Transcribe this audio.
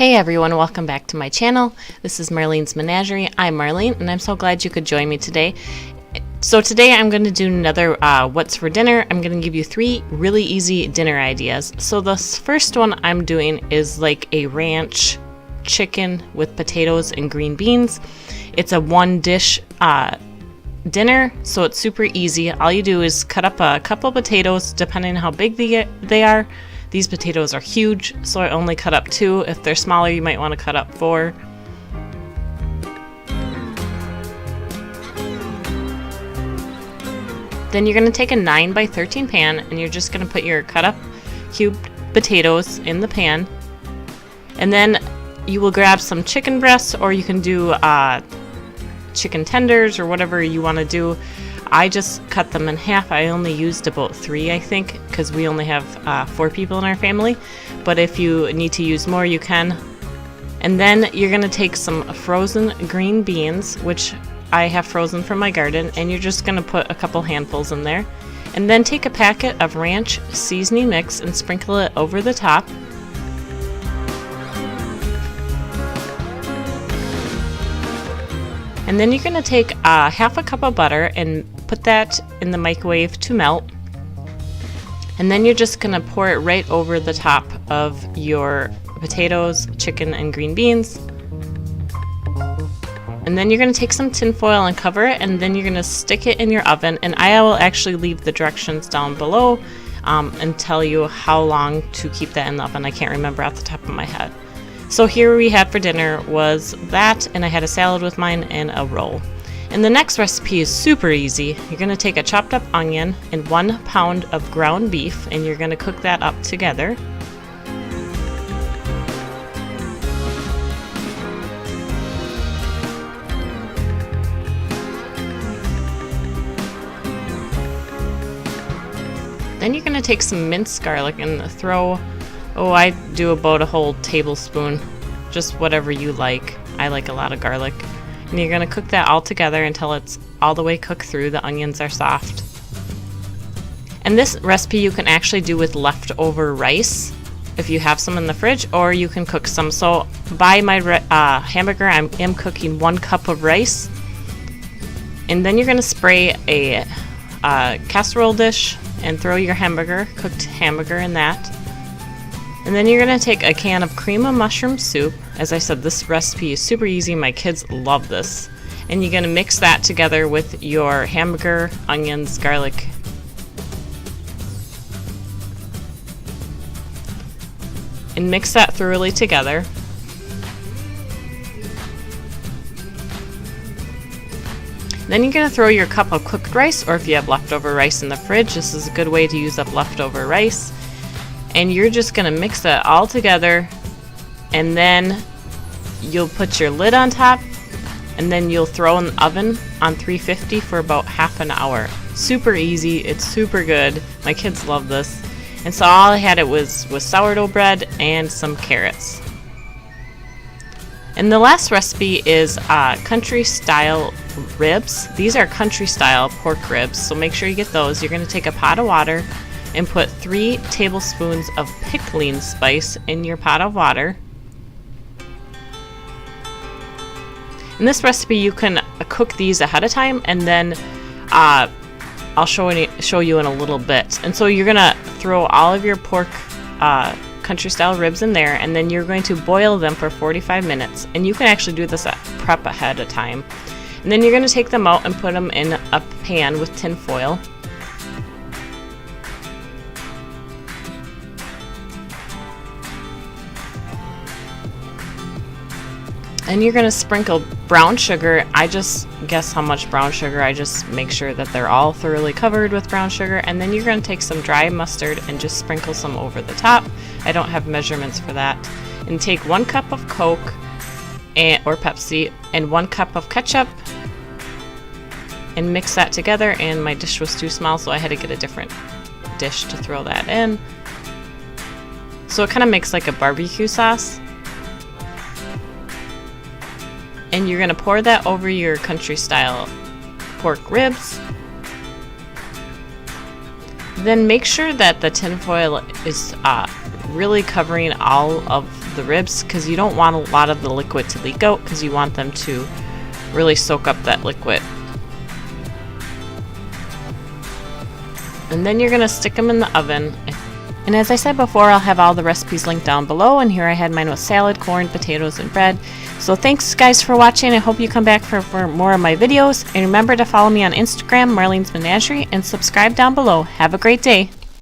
Hey everyone, welcome back to my channel. This is Marlene's Menagerie. I'm Marlene and I'm so glad you could join me today. So today I'm going to do another what's for dinner. I'm going to give you 3 really easy dinner ideas. So the first one I'm doing is like a ranch chicken with potatoes and green beans. It's a one dish dinner, so it's super easy. All you do is cut up a couple potatoes depending on how big they are. These potatoes are huge, so I only cut up 2. If they're smaller, you might want to cut up 4. Then you're going to take a 9 by 13 pan and you're just going to put your cut up cubed potatoes in the pan. And then you will grab some chicken breasts, or you can do chicken tenders or whatever you want to do. I just cut them in half. I only used about 3, I think, because we only have 4 people in our family. But if you need to use more, you can. And then you're going to take some frozen green beans, which I have frozen from my garden, and you're just going to put a couple handfuls in there. And then take a packet of ranch seasoning mix and sprinkle it over the top. And then you're going to take half a cup of butter and put that in the microwave to melt. And then you're just going to pour it right over the top of your potatoes, chicken, and green beans. And then you're going to take some tin foil and cover it, and then you're going to stick it in your oven. And I will actually leave the directions down below and tell you how long to keep that in the oven. I can't remember off the top of my head. So here we had for dinner was that, and I had a salad with mine and a roll. And the next recipe is super easy. You're going to take a chopped up onion and 1 pound of ground beef, and you're going to cook that up together. Then you're going to take some minced garlic and throw, I do about a whole tablespoon, just whatever you like. I like a lot of garlic. And you're going to cook that all together until it's all the way cooked through. The onions are soft. And this recipe you can actually do with leftover rice if you have some in the fridge, or you can cook some. So by my hamburger, I am cooking 1 cup of rice. And then you're going to spray a casserole dish and throw your cooked hamburger in that. And then you're going to take a can of cream of mushroom soup. As I said, this recipe is super easy. My kids love this. And you're going to mix that together with your hamburger, onions, garlic. And mix that thoroughly together. Then you're going to throw your cup of cooked rice, or if you have leftover rice in the fridge, this is a good way to use up leftover rice. And you're just going to mix that all together, and then you'll put your lid on top, and then you'll throw in the oven on 350 for about half an hour. Super easy. It's super good. My kids love this. And so all I had was sourdough bread and some carrots. And the last recipe is country style ribs. These are country style pork ribs, so make sure you get those. You're going to take a pot of water and put 3 tablespoons of pickling spice in your pot of water. In this recipe you can cook these ahead of time, and then I'll show you in a little bit. And so you're gonna throw all of your pork country style ribs in there, and then you're going to boil them for 45 minutes. And you can actually do this prep ahead of time. And then you're going to take them out and put them in a pan with tin foil. And you're going to sprinkle brown sugar. I just guess how much brown sugar. I just make sure that they're all thoroughly covered with brown sugar. And then you're going to take some dry mustard and just sprinkle some over the top. I don't have measurements for that. And take 1 cup of Coke or Pepsi and 1 cup of ketchup and mix that together. And my dish was too small, so I had to get a different dish to throw that in. So it kind of makes like a barbecue sauce. And you're going to pour that over your country style pork ribs. Then make sure that the tin foil is really covering all of the ribs because you don't want a lot of the liquid to leak out because you want them to really soak up that liquid. And then you're going to stick them in the oven. And as I said before, I'll have all the recipes linked down below, and here I had mine with salad, corn, potatoes, and bread. So thanks guys for watching. I hope you come back for more of my videos, and remember to follow me on Instagram, Marlene's Menagerie, and subscribe down below. Have a great day.